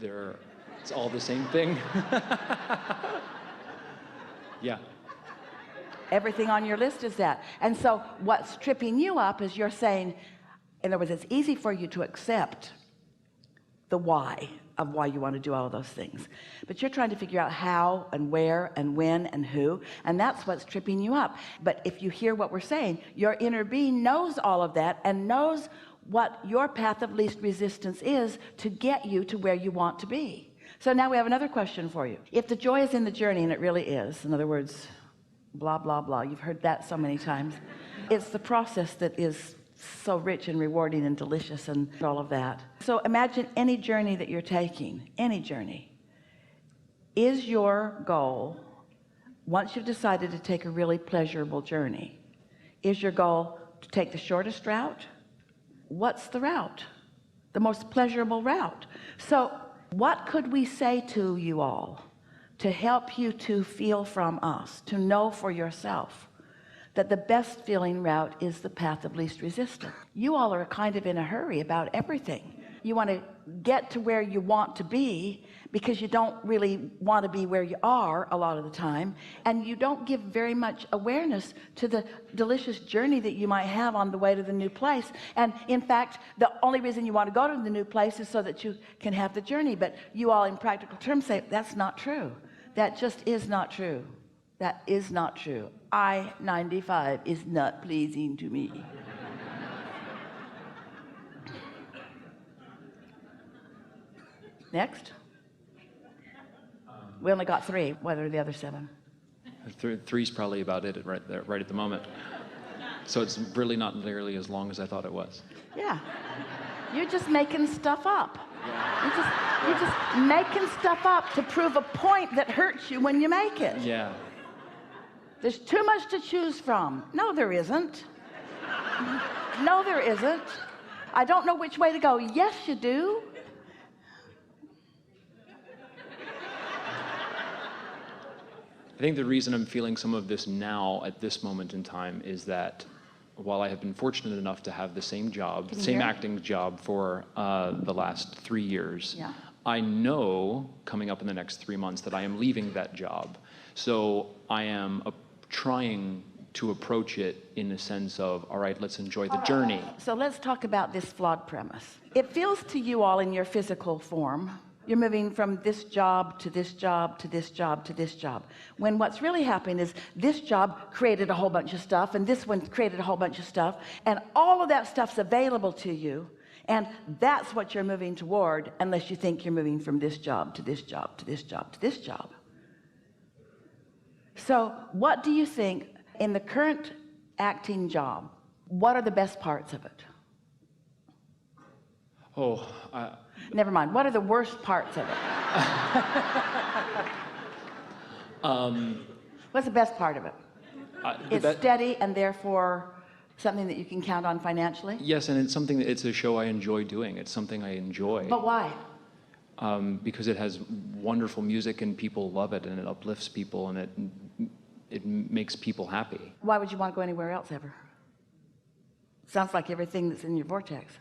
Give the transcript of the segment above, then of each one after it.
it's all the same thing. Yeah. Everything on your list is that. And so what's tripping you up is you're saying, in other words, it's easy for you to accept the why of why you want to do all of those things, but you're trying to figure out how and where and when and who, and that's what's tripping you up. But if you hear what we're saying, your inner being knows all of that and knows what your path of least resistance is to get you to where you want to be. So now we have another question for you. If the joy is in the journey, and it really is, in other words, blah blah blah, you've heard that so many times, it's the process that is so rich and rewarding and delicious and all of that. So imagine any journey that you're taking, any journey. Is your goal, once you've decided to take a really pleasurable journey, is your goal to take the shortest route? What's the route? The most pleasurable route. So what could we say to you all to help you to feel from us, to know for yourself that the best feeling route is the path of least resistance? You all are kind of in a hurry about everything. You want to get to where you want to be because you don't really want to be where you are a lot of the time, and you don't give very much awareness to the delicious journey that you might have on the way to the new place. And in fact, the only reason you want to go to the new place is so that you can have the journey. But you all in practical terms say that's not true. That just is not true. That is not true. I-95 is not pleasing to me. Next. We only got 3. What are the other 7? Three's probably about it right there, right at the moment. So it's really not nearly as long as I thought it was. Yeah. You're just making stuff up. You're just making stuff up to prove a point that hurts you when you make it. Yeah. There's too much to choose from. No, there isn't. No, there isn't. I don't know which way to go. Yes, you do. I think the reason I'm feeling some of this now at this moment in time is that while I have been fortunate enough to have the same job, same acting job for the last 3 years, yeah. I know coming up in the next 3 months that I am leaving that job. So I am trying to approach it in the sense of, all right, let's enjoy the journey. So let's talk about this flawed premise. It feels to you all in your physical form, you're moving from this job to this job to this job to this job, when what's really happening is this job created a whole bunch of stuff and this one created a whole bunch of stuff, and all of that stuff's available to you, and that's what you're moving toward, unless you think you're moving from this job to this job to this job to this job. So what do you think in the current acting job, what are the best parts of it? Never mind. What are the worst parts of it? What's the best part of it? It's steady and therefore something that you can count on financially? Yes, and it's a show I enjoy doing. It's something I enjoy. But why? Because it has wonderful music and people love it and it uplifts people and it makes people happy. Why would you want to go anywhere else ever? Sounds like everything that's in your vortex.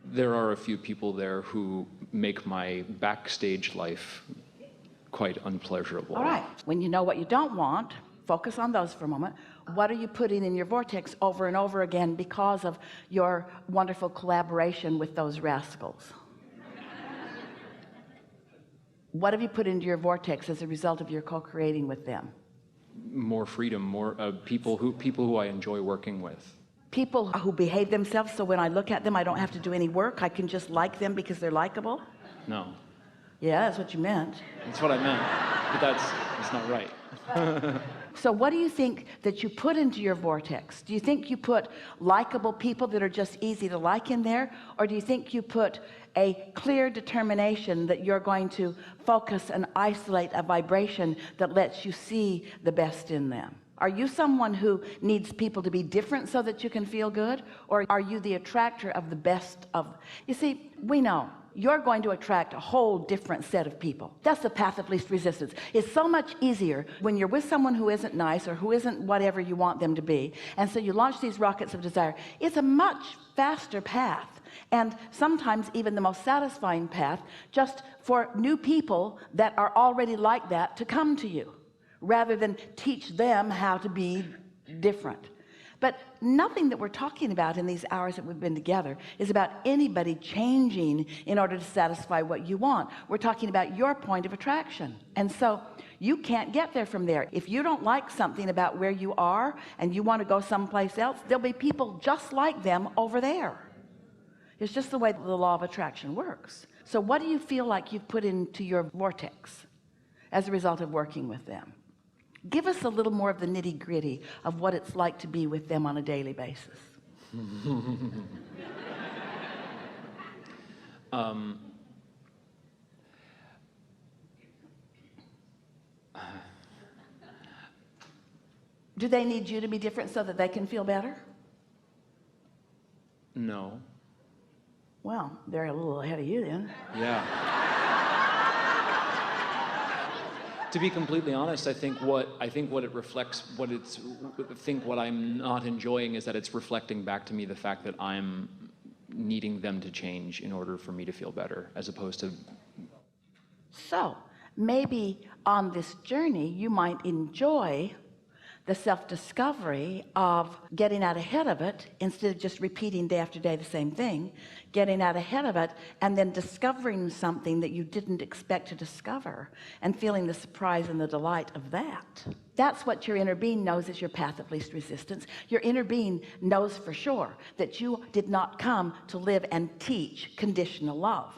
There are a few people there who make my backstage life quite unpleasurable. All right. When you know what you don't want, focus on those for a moment. What are you putting in your vortex over and over again because of your wonderful collaboration with those rascals? What have you put into your vortex as a result of your co-creating with them? More freedom, more people who I enjoy working with. People who behave themselves so when I look at them I don't have to do any work, I can just like them because they're likable? No. Yeah, that's what you meant. That's what I meant, but that's not right. So what do you think that you put into your vortex? Do you think you put likable people that are just easy to like in there, or do you think you put a clear determination that you're going to focus and isolate a vibration that lets you see the best in them? Are you someone who needs people to be different so that you can feel good, or are you the attractor of the best of? You see, we know you're going to attract a whole different set of people. That's the path of least resistance. It's so much easier when you're with someone who isn't nice or who isn't whatever you want them to be, and so you launch these rockets of desire. It's a much faster path, and sometimes even the most satisfying path, just for new people that are already like that to come to you, rather than teach them how to be different. But nothing that we're talking about in these hours that we've been together is about anybody changing in order to satisfy what you want. We're talking about your point of attraction. And so you can't get there from there. If you don't like something about where you are and you want to go someplace else, there'll be people just like them over there. It's just the way the law of attraction works. So what do you feel like you've put into your vortex as a result of working with them? Give us a little more of the nitty-gritty of what it's like to be with them on a daily basis. Do they need you to be different so that they can feel better? No. Well, they're a little ahead of you then. Yeah. To be completely honest, I think what it reflects, what I'm not enjoying is that it's reflecting back to me the fact that I'm needing them to change in order for me to feel better, as opposed to. So maybe on this journey you might enjoy the self-discovery of getting out ahead of it instead of just repeating day after day the same thing, getting out ahead of it and then discovering something that you didn't expect to discover and feeling the surprise and the delight of that. That's what your inner being knows is your path of least resistance. Your inner being knows for sure that you did not come to live and teach conditional love.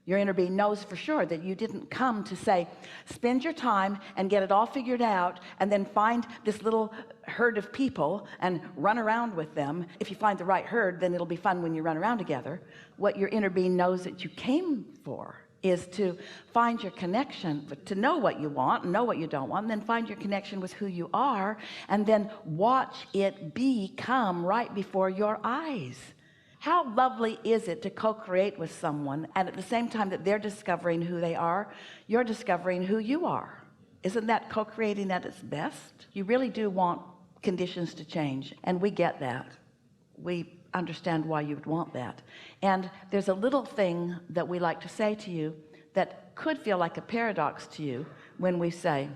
Your inner being knows for sure that you didn't come to say, spend your time and get it all figured out and then find this little herd of people and run around with them. If you find the right herd, then it'll be fun when you run around together. What your inner being knows that you came for is to find your connection, to know what you want and know what you don't want, and then find your connection with who you are, and then watch it become right before your eyes. How lovely is it to co-create with someone, and at the same time that they're discovering who they are, you're discovering who you are? Isn't that co-creating at its best? You really do want conditions to change, and we get that. We understand why you would want that. And there's a little thing that we like to say to you that could feel like a paradox to you when we say,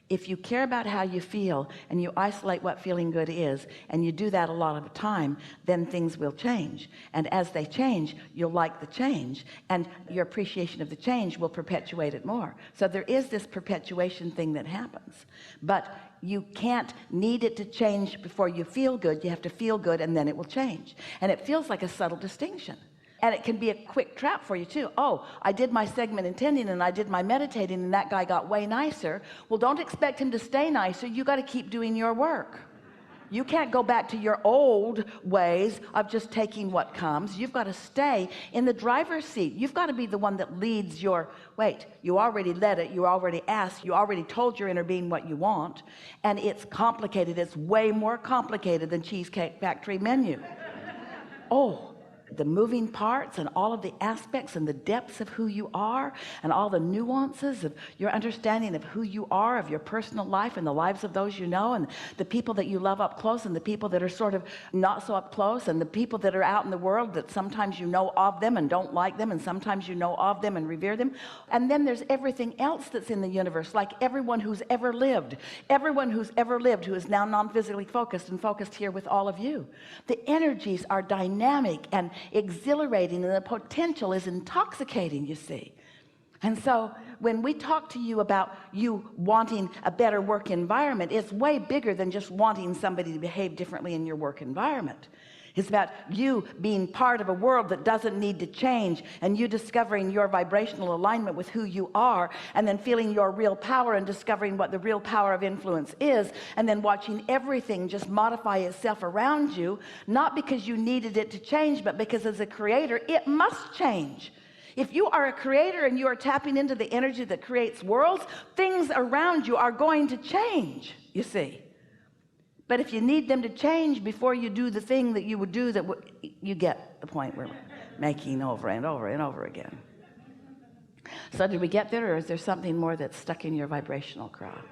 if you care about how you feel and you isolate what feeling good is, and you do that a lot of the time, then things will change. And as they change, you'll like the change, and your appreciation of the change will perpetuate it more. So there is this perpetuation thing that happens. But you can't need it to change before you feel good. You have to feel good and then it will change. And it feels like a subtle distinction. And it can be a quick trap for you too. Oh, I did my segment intending and I did my meditating and that guy got way nicer. Well, don't expect him to stay nicer. You got to keep doing your work. You can't go back to your old ways of just taking what comes. You've got to stay in the driver's seat. You've got to be the one that leads your, wait, you already led it, you already asked, you already told your inner being what you want, and it's complicated. It's way more complicated than Cheesecake Factory menu. Oh, the moving parts and all of the aspects and the depths of who you are and all the nuances of your understanding of who you are, of your personal life and the lives of those you know, and the people that you love up close and the people that are sort of not so up close, and the people that are out in the world that sometimes you know of them and don't like them, and sometimes you know of them and revere them. And then there's everything else that's in the universe, like everyone who's ever lived who is now non-physically focused and focused here with all of you. The energies are dynamic and exhilarating, and the potential is intoxicating, you see. And so when we talk to you about you wanting a better work environment, it's way bigger than just wanting somebody to behave differently in your work environment. It's about you being part of a world that doesn't need to change, and you discovering your vibrational alignment with who you are, and then feeling your real power and discovering what the real power of influence is, and then watching everything just modify itself around you, not because you needed it to change, but because as a creator, it must change. If you are a creator and you are tapping into the energy that creates worlds, things around you are going to change, you see. But if you need them to change before you do the thing that you would do, you get the point we're making over and over and over again. So did we get there, or is there something more that's stuck in your vibrational craft?